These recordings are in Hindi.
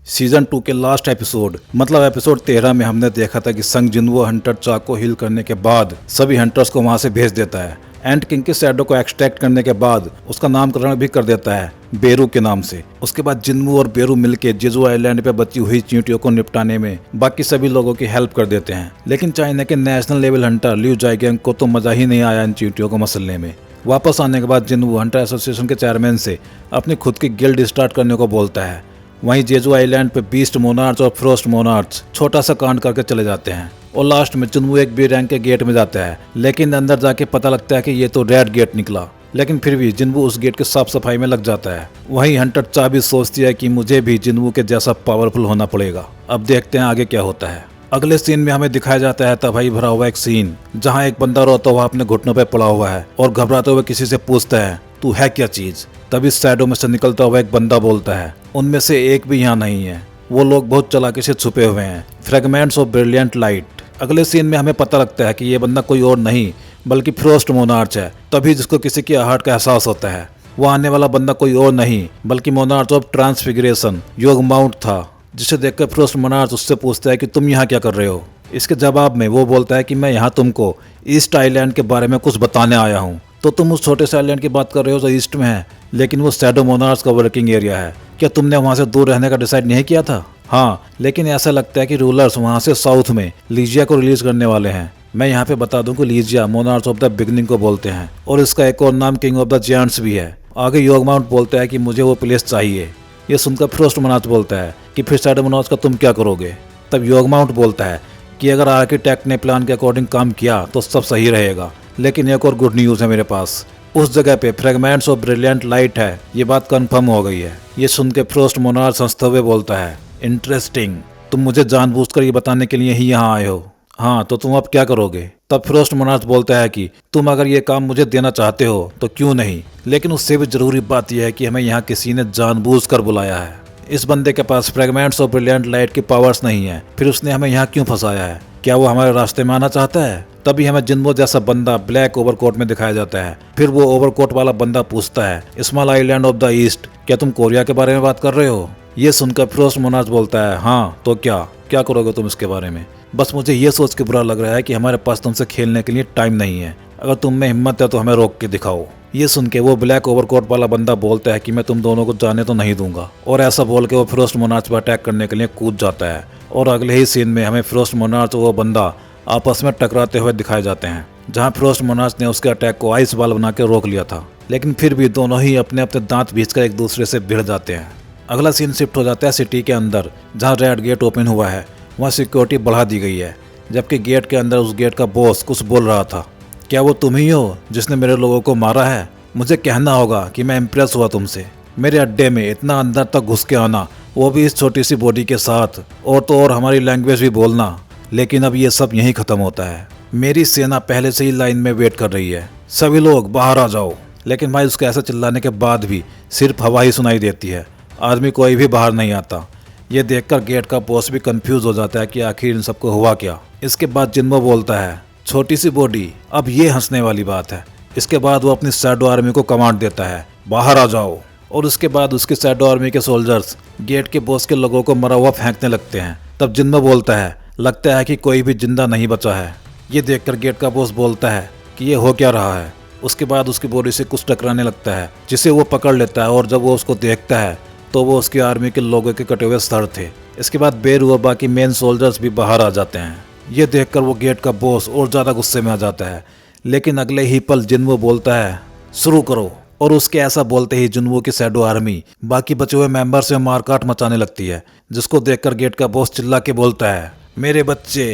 सीजन 2 के लास्ट एपिसोड मतलब एपिसोड 13 में हमने देखा था कि संग जिनवो हंटर चाक को हील करने के बाद सभी हंटर्स को वहां से भेज देता है। एंड किंग के शैडो को एक्सट्रैक्ट करने के बाद उसका नामकरण भी कर देता है बेरू के नाम से। उसके बाद जिनवो और बेरू मिलकर जेजू आइलैंड पे बची हुई चींटियों को निपटाने में बाकी सभी लोगों की हेल्प कर देते हैं। लेकिन चाइना के नेशनल लेवल हंटर लिu जाइगेंग को तो मजा ही नहीं आया इन चींटियों को मसलने में। वापस आने के बाद जिनवो हंटर एसोसिएशन के चेयरमैन से अपनी खुद की गिल्ड स्टार्ट करने को बोलता है। वहीं जेजू आइलैंड पे बीस्ट मोनार्च और फ्रोस्ट मोनार्च छोटा सा कांड करके चले जाते हैं और लास्ट में जिनवो एक बी रैंक के गेट में जाता है। लेकिन अंदर जाके पता लगता है कि ये तो रेड गेट निकला। लेकिन फिर भी जिनवो उस गेट के साफ सफाई में लग जाता है। वहीं हंटर चा भी सोचती है कि मुझे भी जिनवो के जैसा पावरफुल होना पड़ेगा। अब देखते हैं आगे क्या होता है। अगले सीन में हमें दिखाया जाता है तबाही भरा हुआ एक सीन जहाँ एक बंदा रोता हुआ अपने घुटनों पर पड़ा हुआ है और घबराते हुए किसी से पूछता है तू है क्या चीज। तभी शैडो में से निकलता हुआ एक बंदा बोलता है उनमें से एक भी यहाँ नहीं है, वो लोग बहुत चालाकी से छुपे हुए हैं। Fragments of brilliant light. अगले सीन में हमें पता लगता है कि ये बंदा कोई और नहीं बल्कि फ्रोस्ट मोनार्च है। तभी जिसको किसी की आहट का एहसास होता है वो आने वाला बंदा कोई और नहीं बल्कि मोनार्च ऑफ ट्रांसफिगरेशन योग माउंट था, जिसे देखकर फ्रोस्ट मोनार्च उससे पूछता है कि तुम यहाँ क्या कर रहे हो। इसके जवाब में वो बोलता है कि मैं यहाँ तुमको ईस्ट आइलैंड के बारे में कुछ बताने आया हूँ। तो तुम उस छोटे से आइलैंड की बात कर रहे हो जो ईस्ट में है, लेकिन वो शैडो मोनार्च का वर्किंग एरिया है। क्या तुमने वहां से दूर रहने का डिसाइड नहीं किया था? हाँ, लेकिन ऐसा लगता है कि रूलर्स वहां से साउथ में लीजिया को रिलीज करने वाले हैं। मैं यहाँ पे बता दूं कि लीजिया मोनार्च ऑफ द बिगनिंग को बोलते हैं और इसका एक और नाम किंग ऑफ द जायंट्स भी है। आगे योग माउंट बोलता है कि मुझे वो प्लेस चाहिए। ये सुनकर फ्रोस्ट मोनार्च बोलता है कि फिर शैडो मोनार्च का तुम क्या करोगे। तब योग माउंट बोलता है कि अगर आर्किटेक्ट ने प्लान के अकॉर्डिंग काम किया तो सब सही रहेगा, लेकिन एक और गुड न्यूज है मेरे पास। उस जगह पे फ्रेगमेंट्स ऑफ ब्रिलियंट लाइट है, ये बात कंफर्म हो गई है। ये सुन के फ्रोस्ट मोनार्च हंसते हुए बोलता है इंटरेस्टिंग, तुम मुझे जानबूझकर ये बताने के लिए ही यहाँ आए हो। हाँ, तो तुम अब क्या करोगे? तब फ्रोस्ट मोनार्च बोलता है कि तुम अगर ये काम मुझे देना चाहते हो तो क्यों नहीं, लेकिन उससे भी जरूरी बात यह है कि हमें यहाँ किसी ने जानबूझकर बुलाया है। इस बंदे के पास फ्रेगमेंट्स ऑफ ब्रिलियंट लाइट की पावर्स नहीं है, फिर उसने हमें यहाँ क्यों फंसाया है? क्या वो हमारे रास्ते में आना चाहता है? तभी हमें जिनवो जैसा बंदा ब्लैक ओवरकोट में दिखाया जाता है। फिर वो ओवरकोट वाला बंदा पूछता है small island of the east, क्या तुम कोरिया के बारे में बात कर रहे हो? ये सुनकर फ्रोस्ट मोनार्च बोलता है हाँ, तो क्या करोगे तुम इसके बारे में? बस मुझे ये सोच के बुरा लग रहा है कि हमारे पास तुमसे खेलने के लिए टाइम नहीं है। अगर तुम में हिम्मत है तो हमें रोक के दिखाओ। ये सुन के वो ब्लैक ओवरकोट वाला बंदा बोलता है कि मैं तुम दोनों को जाने तो नहीं दूंगा, और ऐसा बोल के वो फ्रोस्ट मोनार्च पर अटैक करने के लिए कूद जाता है। और अगले ही सीन में हमें फ्रोस्ट मोनार्च और वो बंदा आपस में टकराते हुए दिखाए जाते हैं, जहां फ्रोस्ट मोनार्च ने उसके अटैक को आइस बॉल बना के रोक लिया था। लेकिन फिर भी दोनों ही अपने अपने दांत भींचकर एक दूसरे से भिड़ जाते हैं। अगला सीन शिफ्ट हो जाता है सिटी के अंदर, जहां रेड गेट ओपन हुआ है। वहां सिक्योरिटी बढ़ा दी गई है, जबकि गेट के अंदर उस गेट का बॉस कुछ बोल रहा था। क्या वो तुम ही हो जिसने मेरे लोगों को मारा है? मुझे कहना होगा कि मैं इम्प्रेस हुआ तुमसे। मेरे अड्डे में इतना अंदर तक घुस के आना, वो भी इस छोटी सी बॉडी के साथ, और तो और हमारी लैंग्वेज भी बोलना। लेकिन अब ये सब यहीं खत्म होता है। मेरी सेना पहले से ही लाइन में वेट कर रही है, सभी लोग बाहर आ जाओ। लेकिन भाई उसके ऐसा चिल्लाने के बाद भी सिर्फ हवा ही सुनाई देती है, आदमी कोई भी बाहर नहीं आता। ये देखकर गेट का बॉस भी कंफ्यूज हो जाता है कि आखिर इन सबको हुआ क्या। इसके बाद जिनवो बोलता है छोटी सी बॉडी, अब ये हंसने वाली बात है। इसके बाद वो अपनी शैडो आर्मी को कमांड देता है बाहर आ जाओ, और उसके बाद उसके शैडो आर्मी के सोल्जर्स गेट के बॉस के लोगों को मरा हुआ फेंकने लगते हैं। तब जिनवो बोलता है लगता है कि कोई भी जिंदा नहीं बचा है। ये देखकर गेट का बॉस बोलता है कि ये हो क्या रहा है। उसके बाद उसकी बॉडी से कुछ टकराने लगता है, जिसे वो पकड़ लेता है, और जब वो उसको देखता है तो वो उसकी आर्मी के लोगों के कटे हुए सर थे। इसके बाद बेरू और बाकी मेन सोल्जर्स भी बाहर आ जाते हैं। ये देखकर वो गेट का बॉस और ज्यादा गुस्से में आ जाता है। लेकिन अगले ही पल जिनवो बोलता है शुरू करो, और उसके ऐसा बोलते ही जिनवो की शैडो आर्मी बाकी बचे हुए मेंबर से मारकाट मचाने लगती है, जिसको देखकर गेट का बॉस चिल्ला के बोलता है मेरे बच्चे।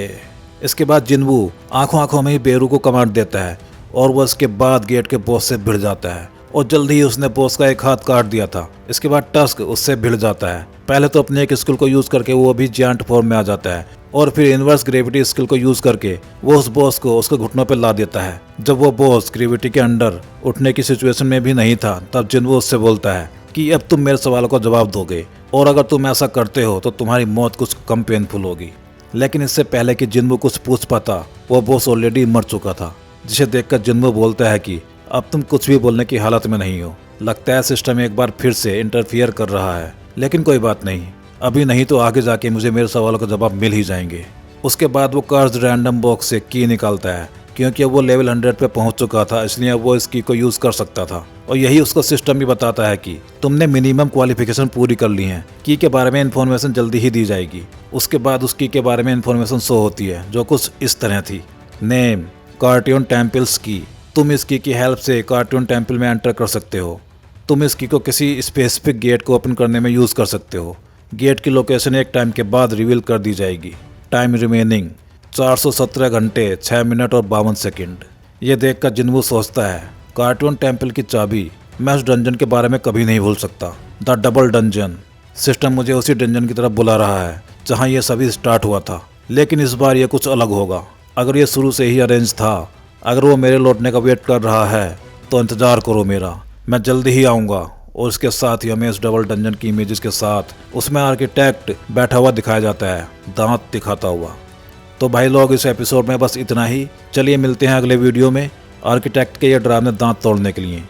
इसके बाद जिनवो आंखों आंखों में ही बेरू को कमांड देता है, और वह इसके बाद गेट के बॉस से भिड़ जाता है, और जल्दी ही उसने बॉस का एक हाथ काट दिया था। इसके बाद टस्क उससे भिड़ जाता है। पहले तो अपने एक स्किल को यूज करके वो भी जायंट फॉर्म में आ जाता है, और फिर इनवर्स ग्रेविटी स्किल को यूज करके वो उस बॉस को उसके घुटनों पर ला देता है। जब वो बॉस ग्रेविटी के अंडर उठने की सिचुएशन में भी नहीं था, तब जिनवो उससे बोलता है कि अब तुम मेरे सवालों का जवाब दोगे, और अगर तुम ऐसा करते हो तो तुम्हारी मौत कुछ कम पेनफुल होगी। लेकिन इससे पहले कि जिनवो कुछ पूछ पाता, वो बॉस ऑलरेडी मर चुका था, जिसे देखकर जिनवो बोलता है कि अब तुम कुछ भी बोलने की हालत में नहीं हो। लगता है सिस्टम एक बार फिर से इंटरफियर कर रहा है, लेकिन कोई बात नहीं, अभी नहीं तो आगे जाके मुझे मेरे सवालों का जवाब मिल ही जाएंगे। उसके बाद वो कर्ज रैंडम बॉक्स से की निकालता है, क्योंकि अब वो लेवल 100 पे पहुंच चुका था, इसलिए अब वो इस की को यूज कर सकता था। और यही उसका सिस्टम भी बताता है कि तुमने मिनिमम क्वालिफिकेशन पूरी कर ली है। की के बारे में इन्फॉर्मेशन जल्दी ही दी जाएगी। उसके बाद उस की के बारे में इन्फॉर्मेशन शो होती है, जो कुछ इस तरह थी। नेम कार्टियन टेम्पल्स की। तुम इस की हेल्प से कार्टियन टेम्पल में एंटर कर सकते हो। तुम इस की को किसी स्पेसिफिक गेट को ओपन करने में यूज कर सकते हो। गेट की लोकेशन एक टाइम के बाद रिवील कर दी जाएगी। टाइम रिमेनिंग 417 घंटे 6 मिनट और 52 सेकंड। ये देखकर जिन्वू सोचता है, कार्टियन टेम्पल की चाबी। मैं उस डंजन के बारे में कभी नहीं भूल सकता। The double dungeon. सिस्टम मुझे उसी डंजन की तरफ बुला रहा है जहां ये सभी स्टार्ट हुआ था, लेकिन इस बार ये कुछ अलग होगा। अगर ये शुरू से ही अरेंज था, अगर वो मेरे लौटने का वेट कर रहा है, तो इंतजार करो मेरा, मैं जल्दी ही आऊँगा। और इसके साथ ही हमें इस डबल डंजन की इमेजेस के साथ उसमें आर्किटेक्ट बैठा हुआ दिखाया जाता है, दांत दिखाता हुआ। तो भाई लोग, इस एपिसोड में बस इतना ही। चलिए मिलते हैं अगले वीडियो में आर्किटेक्ट के ये डरावने दांत तोड़ने के लिए।